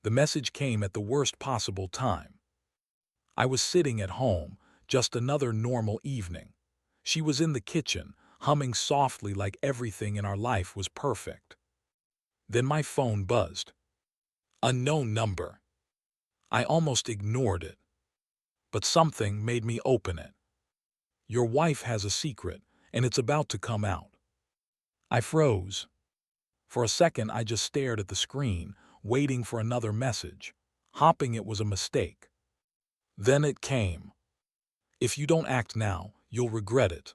The message came at the worst possible time. I was sitting at home, just another normal evening. She was in the kitchen, humming softly like everything in our life was perfect. Then my phone buzzed. Unknown number. I almost ignored it, but something made me open it. Your wife has a secret, and it's about to come out. I froze. For a second, I just stared at the screen, waiting for another message, hoping it was a mistake. Then it came. If you don't act now, you'll regret it.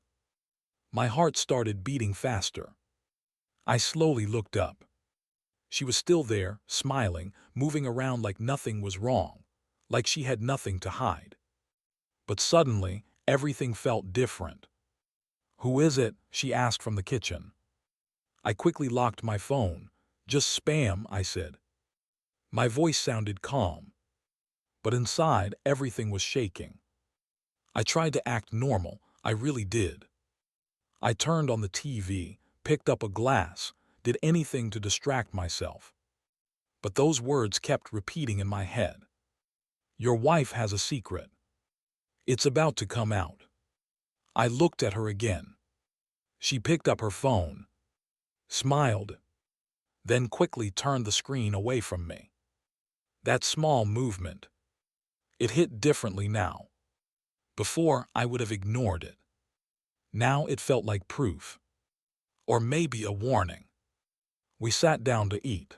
My heart started beating faster. I slowly looked up. She was still there, smiling, moving around like nothing was wrong, like she had nothing to hide. But suddenly, everything felt different. "Who is it?" she asked from the kitchen. I quickly locked my phone. "Just spam," I said. My voice sounded calm, but inside everything was shaking. I tried to act normal, I really did. I turned on the TV, picked up a glass, did anything to distract myself. But those words kept repeating in my head. Your wife has a secret. It's about to come out. I looked at her again. She picked up her phone, smiled, then quickly turned the screen away from me. That small movement. It hit differently now. Before, I would have ignored it. Now it felt like proof. Or maybe a warning. We sat down to eat.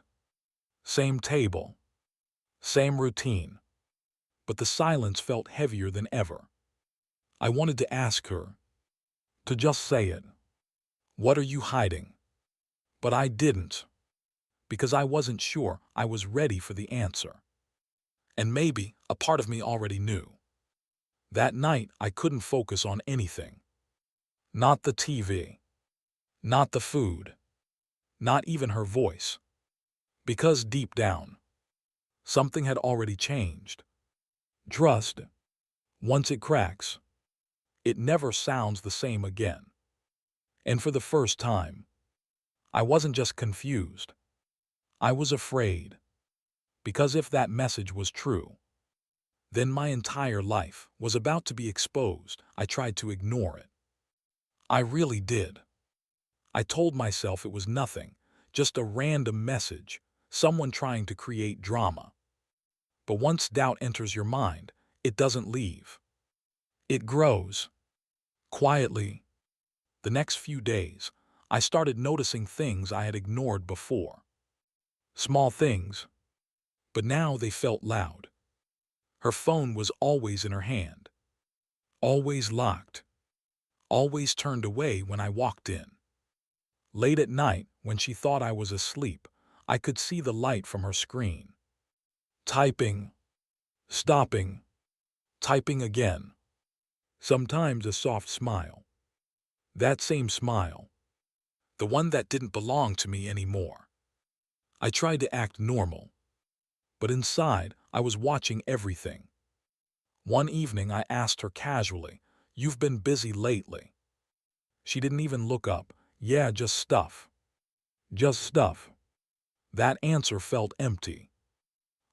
Same table. Same routine. But the silence felt heavier than ever. I wanted to ask her. To just say it. What are you hiding? But I didn't. Because I wasn't sure I was ready for the answer. And maybe a part of me already knew. That night, I couldn't focus on anything. Not the TV. Not the food. Not even her voice. Because deep down, something had already changed. Trust. Once it cracks, it never sounds the same again. And for the first time, I wasn't just confused. I was afraid. Because if that message was true, then my entire life was about to be exposed. I tried to ignore it. I really did. I told myself it was nothing, just a random message, someone trying to create drama. But once doubt enters your mind, it doesn't leave. It grows. Quietly. The next few days, I started noticing things I had ignored before. Small things. But now they felt loud. Her phone was always in her hand. Always locked. Always turned away when I walked in. Late at night, when she thought I was asleep, I could see the light from her screen. Typing. Stopping. Typing again. Sometimes a soft smile. That same smile. The one that didn't belong to me anymore. I tried to act normal. But inside, I was watching everything. One evening I asked her casually, "You've been busy lately?" She didn't even look up. "Yeah, just stuff." Just stuff. That answer felt empty.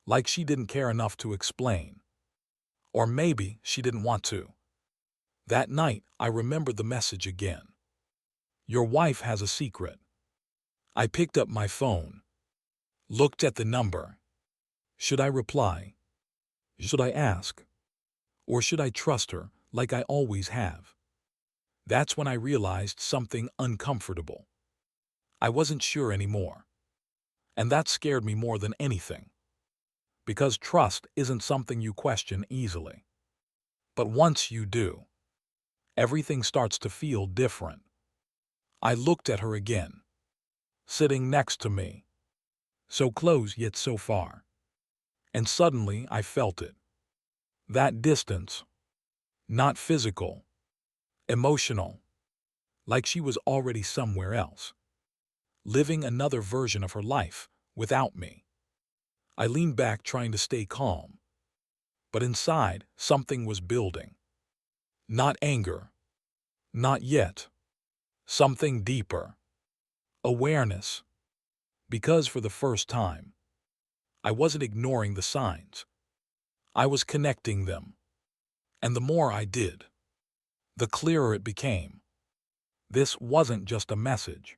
Like she didn't care enough to explain. Or maybe she didn't want to. That night, I remembered the message again. Your wife has a secret. I picked up my phone. Looked at the number. Should I reply? Should I ask? Or should I trust her like I always have? That's when I realized something uncomfortable. I wasn't sure anymore. And that scared me more than anything. Because trust isn't something you question easily. But once you do, everything starts to feel different. I looked at her again. Sitting next to me. So close yet so far. And suddenly I felt it. That distance. Not physical. Emotional. Like she was already somewhere else. Living another version of her life, without me. I leaned back trying to stay calm. But inside, something was building. Not anger. Not yet. Something deeper. Awareness. Because for the first time, I wasn't ignoring the signs. I was connecting them. And the more I did, the clearer it became. This wasn't just a message.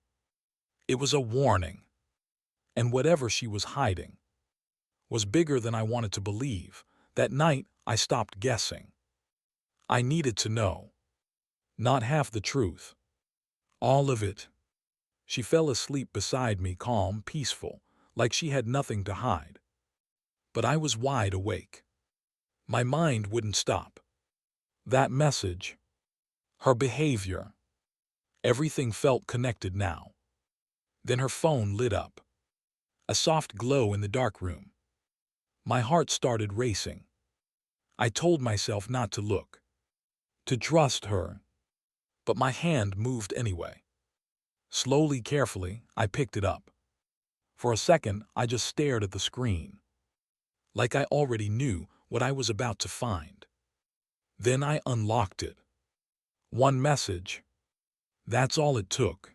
It was a warning. And whatever she was hiding was bigger than I wanted to believe. That night, I stopped guessing. I needed to know. Not half the truth. All of it. She fell asleep beside me, calm, peaceful, like she had nothing to hide. But I was wide awake. My mind wouldn't stop. That message, her behavior, everything felt connected now. Then her phone lit up. A soft glow in the dark room. My heart started racing. I told myself not to look, to trust her. But my hand moved anyway. Slowly, carefully, I picked it up. For a second, I just stared at the screen, like I already knew what I was about to find. Then I unlocked it. One message. That's all it took.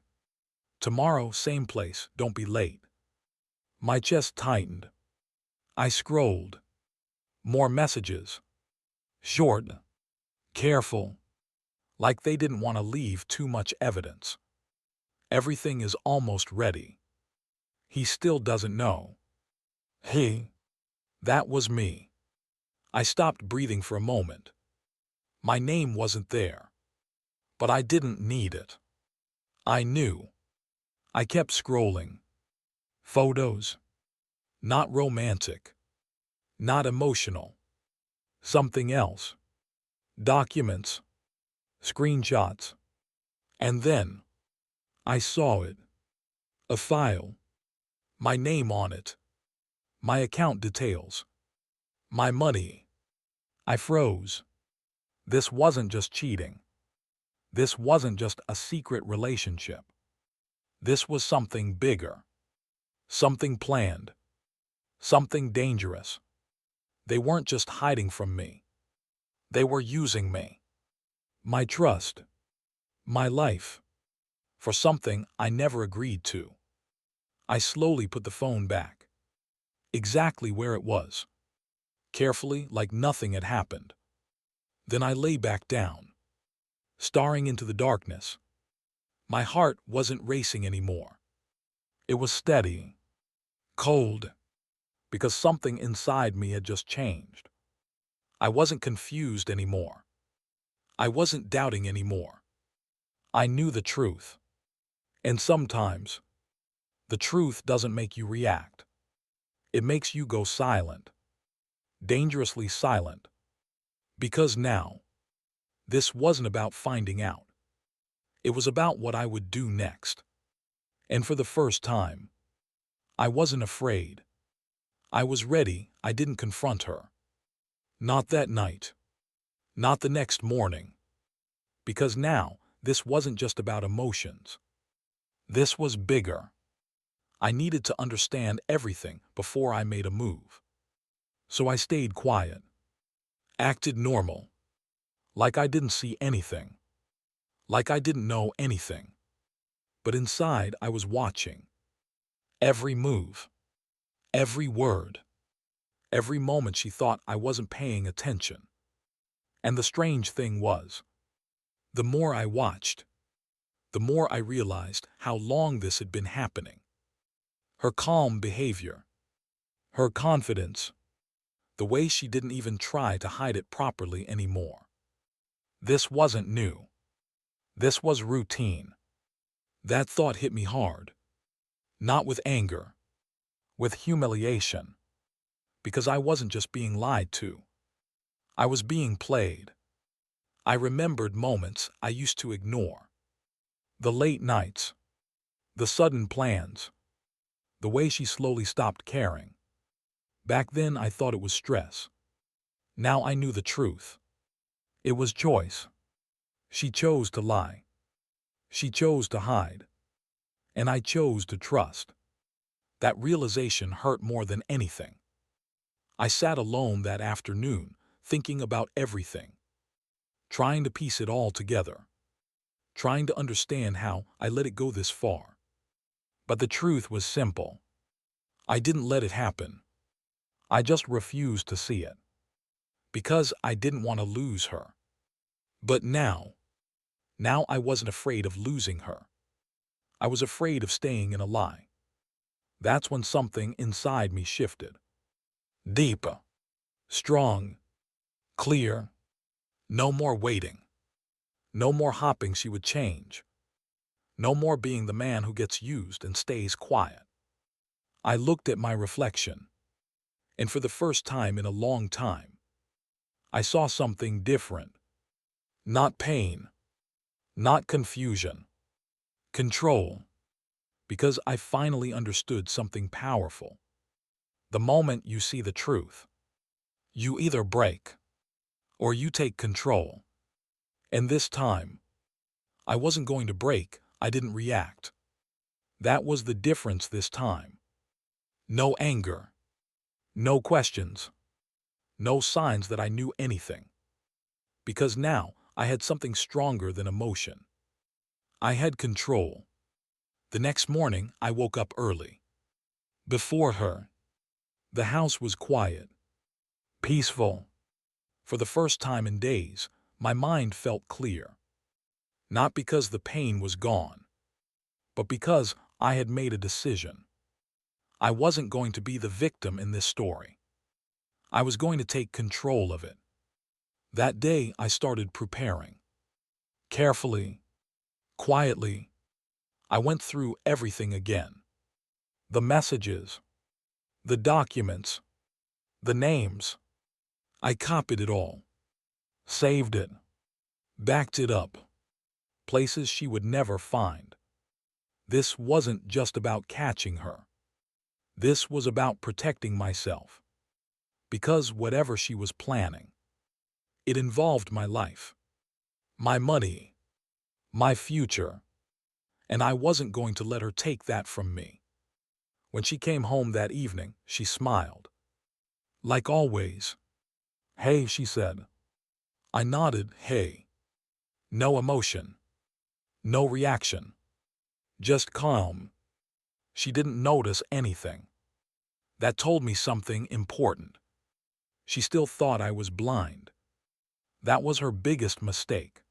Tomorrow, same place, don't be late. My chest tightened. I scrolled. More messages. Short. Careful. Like they didn't want to leave too much evidence. Everything is almost ready. He still doesn't know. He. That was me. I stopped breathing for a moment. My name wasn't there. But I didn't need it. I knew. I kept scrolling. Photos. Not romantic. Not emotional. Something else. Documents. Screenshots. And then I saw it. A file. My name on it. My account details. My money. I froze. This wasn't just cheating. This wasn't just a secret relationship. This was something bigger. Something planned. Something dangerous. They weren't just hiding from me. They were using me. My trust. My life. For something I never agreed to. I slowly put the phone back. Exactly where it was. Carefully, like nothing had happened. Then I lay back down, staring into the darkness. My heart wasn't racing anymore. It was steady, cold, because something inside me had just changed. I wasn't confused anymore. I wasn't doubting anymore. I knew the truth. And sometimes, the truth doesn't make you react. It makes you go silent. Dangerously silent. Because now, this wasn't about finding out. It was about what I would do next. And for the first time, I wasn't afraid. I was ready. I didn't confront her. Not that night. Not the next morning. Because now, this wasn't just about emotions. This was bigger. I needed to understand everything before I made a move. So I stayed quiet. Acted normal. Like I didn't see anything. Like I didn't know anything. But inside, I was watching. Every move. Every word. Every moment she thought I wasn't paying attention. And the strange thing was, the more I watched, the more I realized how long this had been happening. Her calm behavior. Her confidence. The way she didn't even try to hide it properly anymore. This wasn't new. This was routine. That thought hit me hard. Not with anger. With humiliation. Because I wasn't just being lied to. I was being played. I remembered moments I used to ignore. The late nights. The sudden plans. The way she slowly stopped caring. Back then I thought it was stress. Now I knew the truth. It was choice. She chose to lie. She chose to hide. And I chose to trust. That realization hurt more than anything. I sat alone that afternoon, thinking about everything. Trying to piece it all together. Trying to understand how I let it go this far. But the truth was simple. I didn't let it happen. I just refused to see it. Because I didn't want to lose her. But now I wasn't afraid of losing her. I was afraid of staying in a lie. That's when something inside me shifted. Deeper, strong, clear. No more waiting. No more hoping she would change. No more being the man who gets used and stays quiet. I looked at my reflection, and for the first time in a long time, I saw something different. Not pain, not confusion, control. Because I finally understood something powerful. The moment you see the truth, you either break or you take control. And this time, I wasn't going to break, I didn't react. That was the difference this time. No anger, no questions, no signs that I knew anything. Because now I had something stronger than emotion. I had control. The next morning, I woke up early. Before her, the house was quiet, peaceful. For the first time in days, my mind felt clear. Not because the pain was gone, but because I had made a decision. I wasn't going to be the victim in this story. I was going to take control of it. That day, I started preparing. Carefully, quietly, I went through everything again. The messages, the documents, the names. I copied it all, saved it, backed it up. Places she would never find. This wasn't just about catching her. This was about protecting myself. Because whatever she was planning, it involved my life, my money, my future, and I wasn't going to let her take that from me. When she came home that evening, she smiled. Like always. "Hey," she said. I nodded, "Hey." No emotion. No reaction. Just calm. She didn't notice anything. That told me something important. She still thought I was blind. That was her biggest mistake.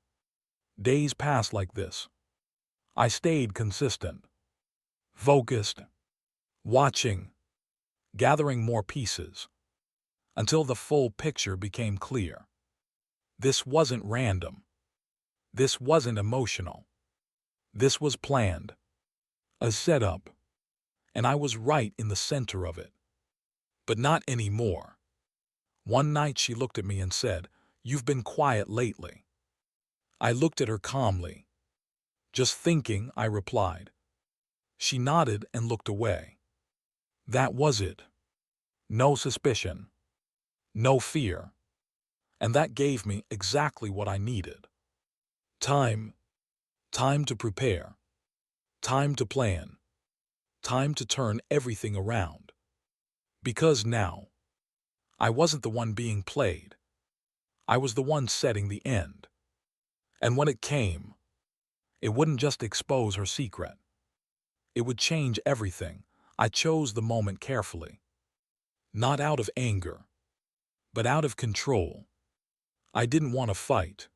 Days passed like this. I stayed consistent, focused, watching, gathering more pieces, until the full picture became clear. This wasn't random. This wasn't emotional. This was planned. A setup. And I was right in the center of it. But not anymore. One night she looked at me and said, "You've been quiet lately." I looked at her calmly. "Just thinking," I replied. She nodded and looked away. That was it. No suspicion. No fear. And that gave me exactly what I needed. Time. Time to prepare. Time to plan. Time to turn everything around. Because now, I wasn't the one being played. I was the one setting the end. And when it came, it wouldn't just expose her secret. It would change everything. I chose the moment carefully. Not out of anger, but out of control. I didn't want to fight.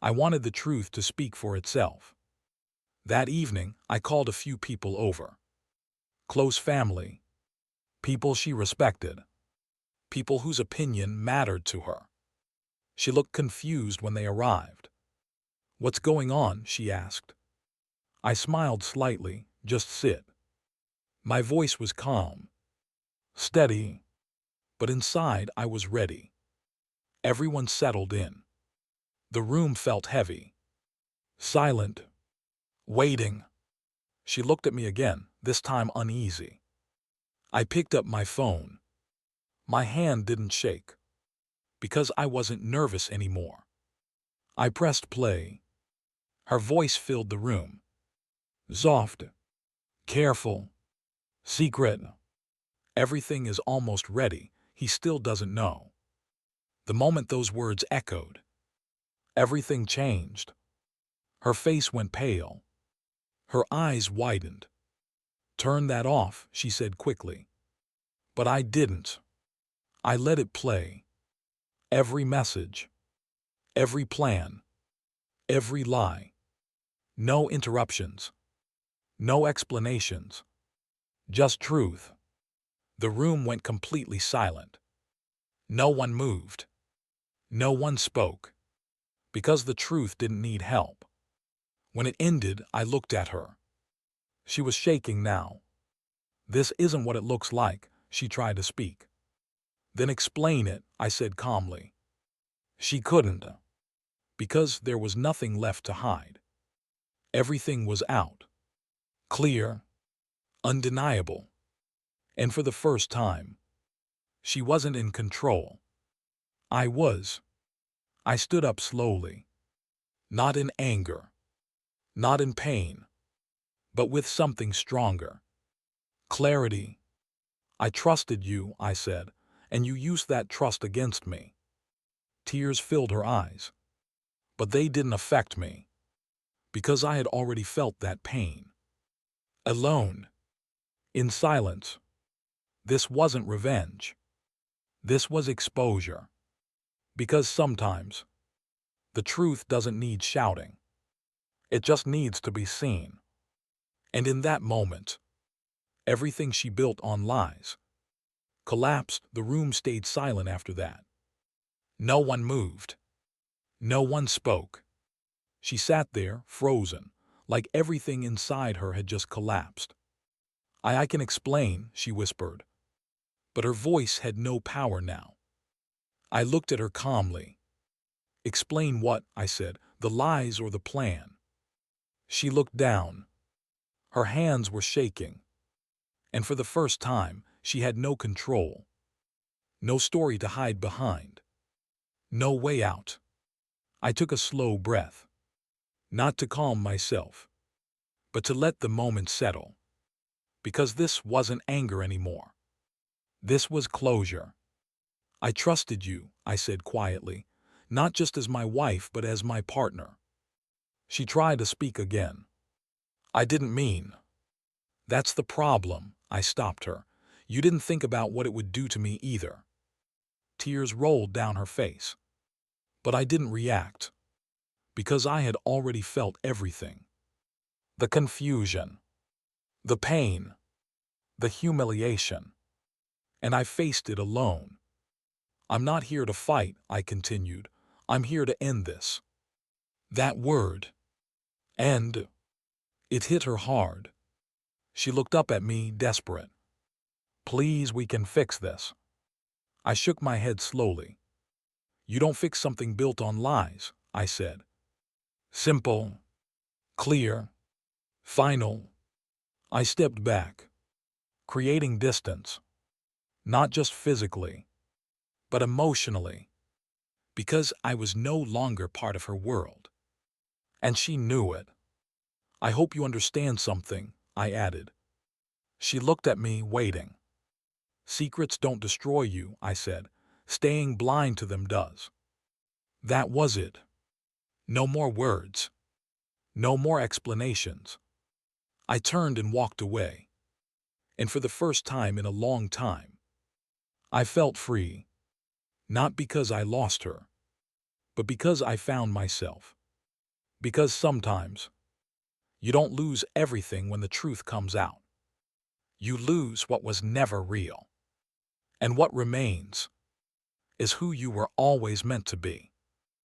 I wanted the truth to speak for itself. That evening, I called a few people over. Close family. People she respected. People whose opinion mattered to her. She looked confused when they arrived. "What's going on?" she asked. I smiled slightly. "Just sit." My voice was calm, steady, but inside I was ready. Everyone settled in. The room felt heavy, silent, waiting. She looked at me again, this time uneasy. I picked up my phone. My hand didn't shake, because I wasn't nervous anymore. I pressed play. Her voice filled the room. Soft, careful, secret. Everything is almost ready. He still doesn't know. The moment those words echoed, everything changed. Her face went pale. Her eyes widened. "Turn that off," she said quickly. But I didn't. I let it play. Every message, every plan, every lie. No interruptions, no explanations, just truth. The room went completely silent. No one moved. No one spoke. Because the truth didn't need help. When it ended, I looked at her. She was shaking now. "This isn't what it looks like," she tried to speak. "Then explain it," I said calmly. She couldn't. Because there was nothing left to hide. Everything was out. Clear. Undeniable. And for the first time, she wasn't in control. I was. I stood up slowly. Not in anger. Not in pain. But with something stronger. Clarity. "I trusted you," I said, "and you used that trust against me." Tears filled her eyes. But they didn't affect me. Because I had already felt that pain. Alone. In silence. This wasn't revenge. This was exposure. Because sometimes, the truth doesn't need shouting. It just needs to be seen. And in that moment, everything she built on lies collapsed. The room stayed silent after that. No one moved. No one spoke. She sat there, frozen, like everything inside her had just collapsed. I can explain," she whispered. But her voice had no power now. I looked at her calmly. "Explain what?" I said. "The lies or the plan?" She looked down. Her hands were shaking. And for the first time, she had no control. No story to hide behind. No way out. I took a slow breath. Not to calm myself, but to let the moment settle. Because this wasn't anger anymore. This was closure. "I trusted you," I said quietly, "not just as my wife but as my partner." She tried to speak again. "I didn't mean." "That's the problem," I stopped her. "You didn't think about what it would do to me either." Tears rolled down her face. But I didn't react. Because I had already felt everything. The confusion. The pain. The humiliation. And I faced it alone. "I'm not here to fight," I continued. "I'm here to end this." That word. End. It hit her hard. She looked up at me, desperate. "Please, we can fix this." I shook my head slowly. "You don't fix something built on lies," I said. "Simple. Clear. Final." I stepped back, creating distance. Not just physically, but emotionally. Because I was no longer part of her world. And she knew it. "I hope you understand something," I added. She looked at me, waiting. "Secrets don't destroy you," I said. "Staying blind to them does." That was it. No more words. No more explanations. I turned and walked away. And for the first time in a long time, I felt free. Not because I lost her, but because I found myself. Because sometimes, you don't lose everything when the truth comes out. You lose what was never real. And what remains is who you were always meant to be.